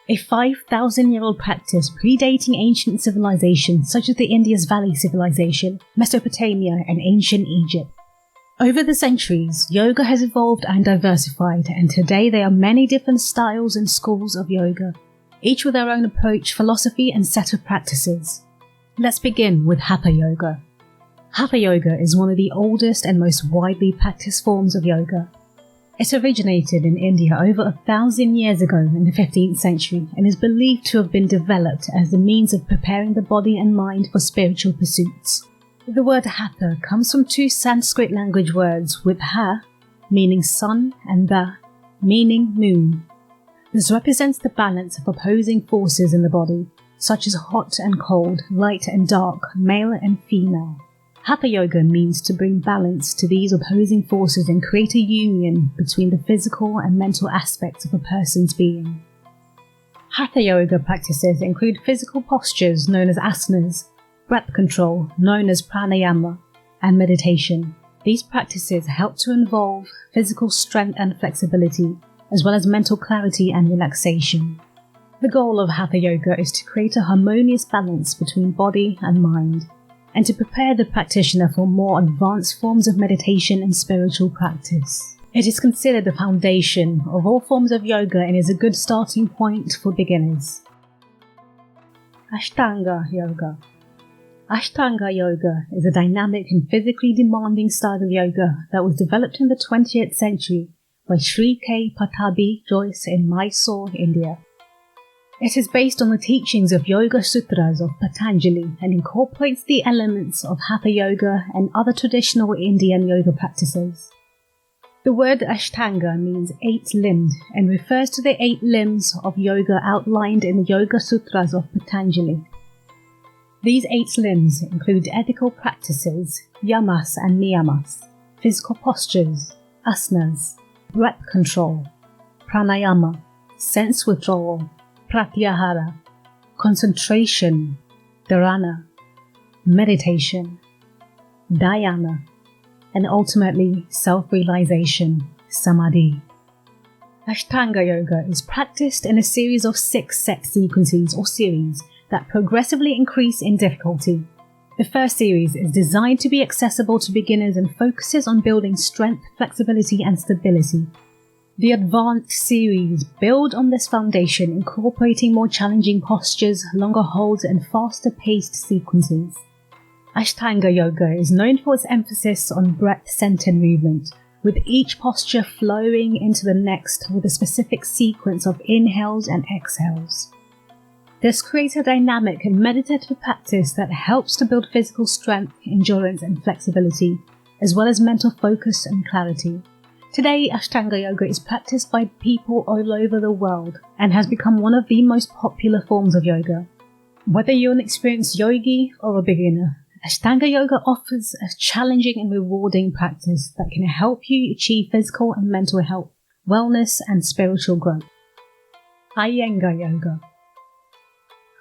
a 5,000-year-old practice predating ancient civilizations such as the Indus Valley Civilization, Mesopotamia, and ancient Egypt. Over the centuries, yoga has evolved and diversified, and today there are many different styles and schools of yoga, each with their own approach, philosophy, and set of practices. Let's begin with Hatha Yoga. Hatha Yoga is one of the oldest and most widely practiced forms of yoga. It originated in India over 1,000 years ago in the 15th century and is believed to have been developed as a means of preparing the body and mind for spiritual pursuits. The word Hatha comes from two Sanskrit language words with Ha, meaning sun, and Da, meaning moon. This represents the balance of opposing forces in the body, such as hot and cold, light and dark, male and female. Hatha Yoga means to bring balance to these opposing forces and create a union between the physical and mental aspects of a person's being. Hatha Yoga practices include physical postures known as asanas, breath control known as pranayama, and meditation. These practices help to involve physical strength and flexibility, as well as mental clarity and relaxation. The goal of Hatha Yoga is to create a harmonious balance between body and mind, and to prepare the practitioner for more advanced forms of meditation and spiritual practice. It is considered the foundation of all forms of yoga and is a good starting point for beginners. Ashtanga Yoga. Ashtanga Yoga is a dynamic and physically demanding style of yoga that was developed in the 20th century by Sri K. Pattabhi Jois in Mysore, India. It is based on the teachings of Yoga Sutras of Patanjali and incorporates the elements of Hatha Yoga and other traditional Indian yoga practices. The word Ashtanga means 8-limbed and refers to the 8 limbs of yoga outlined in the Yoga Sutras of Patanjali. These 8 limbs include ethical practices, yamas and niyamas, physical postures, asanas, breath control, pranayama, sense withdrawal, pratyahara, concentration, dharana, meditation, dhyana, and ultimately self-realization, samadhi. Ashtanga Yoga is practiced in a series of 6 set sequences or series that progressively increase in difficulty. The first series is designed to be accessible to beginners and focuses on building strength, flexibility, and stability. The advanced series build on this foundation, incorporating more challenging postures, longer holds, and faster-paced sequences. Ashtanga Yoga is known for its emphasis on breath-centered movement, with each posture flowing into the next with a specific sequence of inhales and exhales. This creates a dynamic and meditative practice that helps to build physical strength, endurance, and flexibility, as well as mental focus and clarity. Today, Ashtanga Yoga is practiced by people all over the world and has become one of the most popular forms of yoga. Whether you're an experienced yogi or a beginner, Ashtanga Yoga offers a challenging and rewarding practice that can help you achieve physical and mental health, wellness, and spiritual growth. Iyengar Yoga.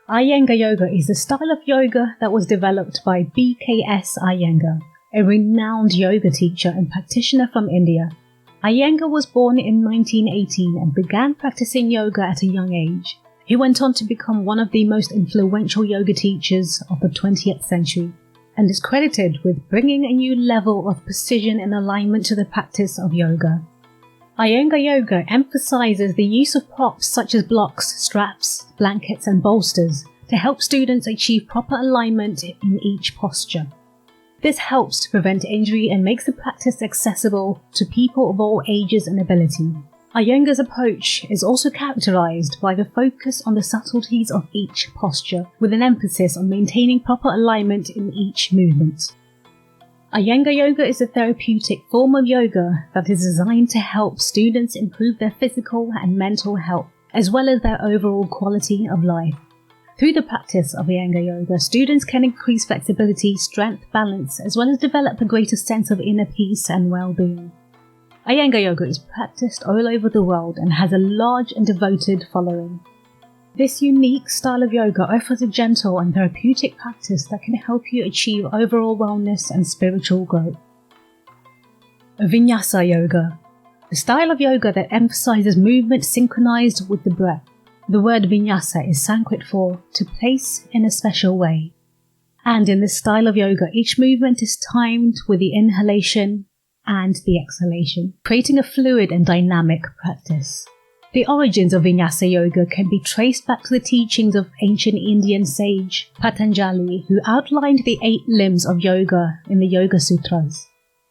Iyengar Yoga is a style of yoga that was developed by BKS Iyengar, a renowned yoga teacher and practitioner from India. Iyengar was born in 1918 and began practicing yoga at a young age. He went on to become one of the most influential yoga teachers of the 20th century and is credited with bringing a new level of precision and alignment to the practice of yoga. Iyengar Yoga emphasizes the use of props such as blocks, straps, blankets, and bolsters to help students achieve proper alignment in each posture. This helps to prevent injury and makes the practice accessible to people of all ages and ability. Iyengar's approach is also characterized by the focus on the subtleties of each posture, with an emphasis on maintaining proper alignment in each movement. Iyengar Yoga is a therapeutic form of yoga that is designed to help students improve their physical and mental health, as well as their overall quality of life. Through the practice of Iyengar Yoga, students can increase flexibility, strength, balance, as well as develop a greater sense of inner peace and well-being. Iyengar Yoga is practiced all over the world and has a large and devoted following. This unique style of yoga offers a gentle and therapeutic practice that can help you achieve overall wellness and spiritual growth. Vinyasa Yoga, a style of yoga that emphasizes movement synchronized with the breath. The word Vinyasa is Sanskrit for to place in a special way. And in this style of yoga, each movement is timed with the inhalation and the exhalation, creating a fluid and dynamic practice. The origins of Vinyasa yoga can be traced back to the teachings of ancient Indian sage Patanjali, who outlined the 8 limbs of yoga in the Yoga Sutras.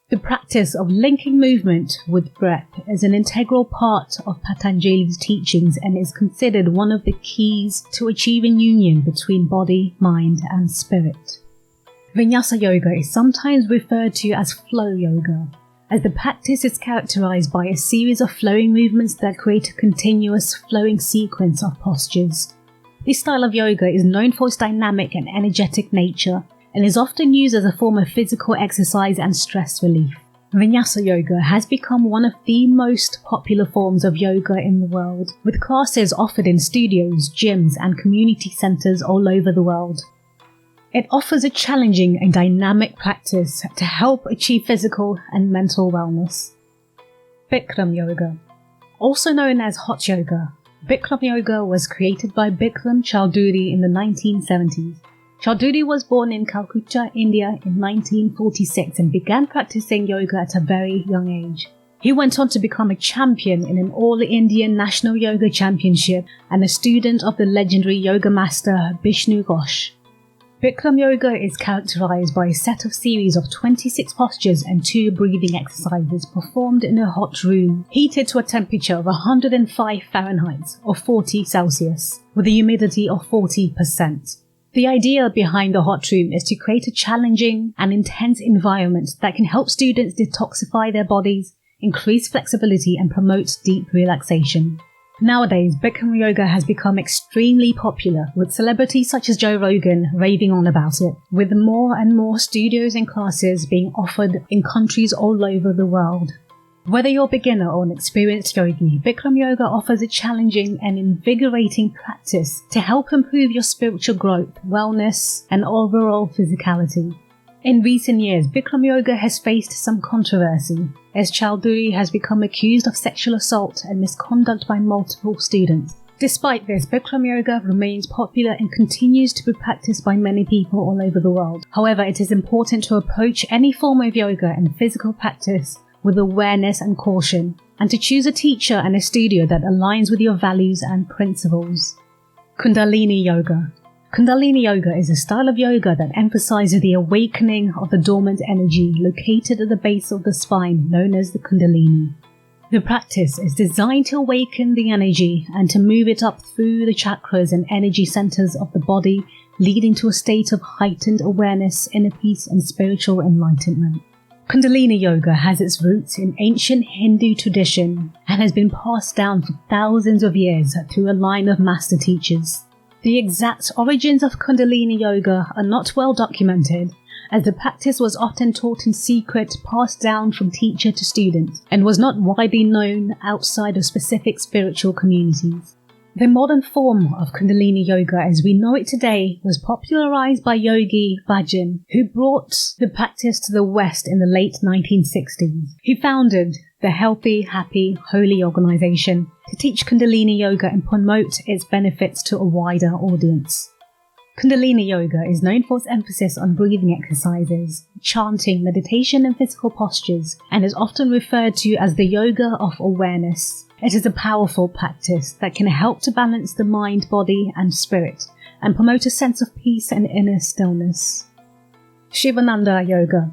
The practice of linking movement with breath is an integral part of Patanjali's teachings and is considered one of the keys to achieving union between body, mind, and spirit. Vinyasa yoga is sometimes referred to as flow yoga, as the practice is characterized by a series of flowing movements that create a continuous flowing sequence of postures. This style of yoga is known for its dynamic and energetic nature and is often used as a form of physical exercise and stress relief. Vinyasa yoga has become one of the most popular forms of yoga in the world, with classes offered in studios, gyms, and community centers all over the world. It offers a challenging and dynamic practice to help achieve physical and mental wellness. Bikram yoga, also known as hot yoga. Bikram yoga was created by Bikram Choudhury in the 1970s. Choudhury was born in Calcutta, India in 1946 and began practicing yoga at a very young age. He went on to become a champion in an All-Indian National Yoga Championship and a student of the legendary yoga master Bishnu Ghosh. Bikram yoga is characterized by a set of series of 26 postures and 2 breathing exercises performed in a hot room, heated to a temperature of 105 Fahrenheit or 40 Celsius, with a humidity of 40%. The idea behind the hot room is to create a challenging and intense environment that can help students detoxify their bodies, increase flexibility, and promote deep relaxation. Nowadays, Bikram yoga has become extremely popular, with celebrities such as Joe Rogan raving on about it, with more and more studios and classes being offered in countries all over the world. Whether you're a beginner or an experienced yogi, Bikram yoga offers a challenging and invigorating practice to help improve your spiritual growth, wellness, and overall physicality. In recent years, Bikram yoga has faced some controversy, as Choudhury has become accused of sexual assault and misconduct by multiple students. Despite this, Bikram yoga remains popular and continues to be practiced by many people all over the world. However, it is important to approach any form of yoga and physical practice with awareness and caution, and to choose a teacher and a studio that aligns with your values and principles. Kundalini yoga. Kundalini yoga is a style of yoga that emphasizes the awakening of the dormant energy located at the base of the spine, known as the Kundalini. The practice is designed to awaken the energy and to move it up through the chakras and energy centers of the body, leading to a state of heightened awareness, inner peace, and spiritual enlightenment. Kundalini yoga has its roots in ancient Hindu tradition and has been passed down for thousands of years through a line of master teachers. The exact origins of Kundalini yoga are not well documented, as the practice was often taught in secret, passed down from teacher to student, and was not widely known outside of specific spiritual communities. The modern form of Kundalini yoga as we know it today was popularized by Yogi Bhajan, who brought the practice to the West in the late 1960s. He founded the Healthy, Happy, Holy organization to teach Kundalini yoga and promote its benefits to a wider audience. Kundalini yoga is known for its emphasis on breathing exercises, chanting, meditation, and physical postures, and is often referred to as the yoga of awareness. It is a powerful practice that can help to balance the mind, body, and spirit, and promote a sense of peace and inner stillness. Sivananda yoga,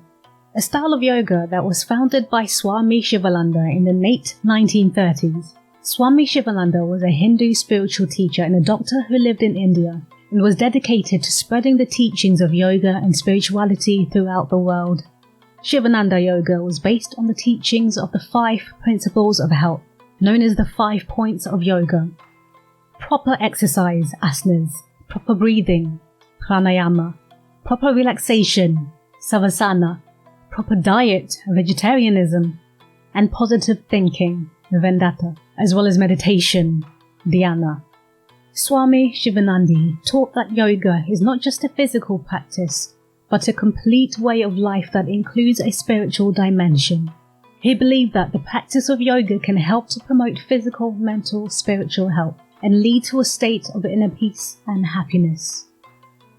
a style of yoga that was founded by Swami Sivananda in the late 1930s. Swami Sivananda was a Hindu spiritual teacher and a doctor who lived in India, and was dedicated to spreading the teachings of yoga and spirituality throughout the world. Sivananda yoga was based on the teachings of the 5 principles of health, known as the 5 points of yoga. Proper exercise, asanas, proper breathing, pranayama, proper relaxation, savasana, proper diet, vegetarianism, and positive thinking, vedanta, as well as meditation, dhyana. Swami Shivananda taught that yoga is not just a physical practice, but a complete way of life that includes a spiritual dimension. He believed that the practice of yoga can help to promote physical, mental, spiritual health, and lead to a state of inner peace and happiness.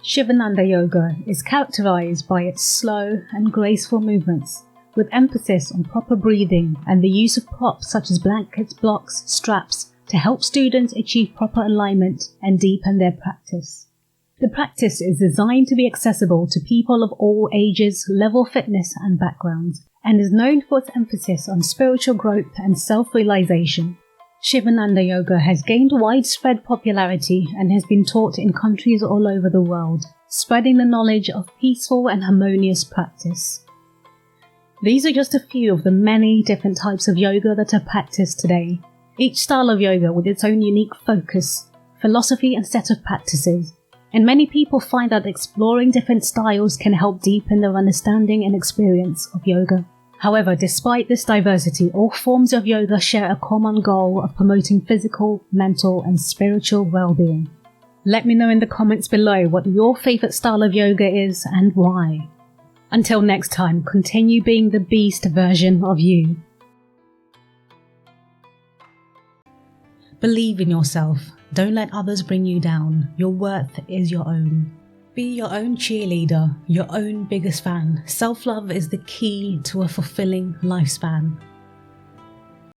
Sivananda Yoga is characterized by its slow and graceful movements, with emphasis on proper breathing and the use of props such as blankets, blocks, straps to help students achieve proper alignment and deepen their practice. The practice is designed to be accessible to people of all ages, level of fitness and backgrounds, and is known for its emphasis on spiritual growth and self-realization. Sivananda Yoga has gained widespread popularity and has been taught in countries all over the world, spreading the knowledge of peaceful and harmonious practice. These are just a few of the many different types of yoga that are practiced today, each style of yoga with its own unique focus, philosophy and set of practices, and many people find that exploring different styles can help deepen their understanding and experience of yoga. However, despite this diversity, all forms of yoga share a common goal of promoting physical, mental, and spiritual well-being. Let me know in the comments below what your favorite style of yoga is and why. Until next time, continue being the beast version of you. Believe in yourself. Don't let others bring you down. Your worth is your own. Be your own cheerleader, your own biggest fan. Self-love is the key to a fulfilling lifespan.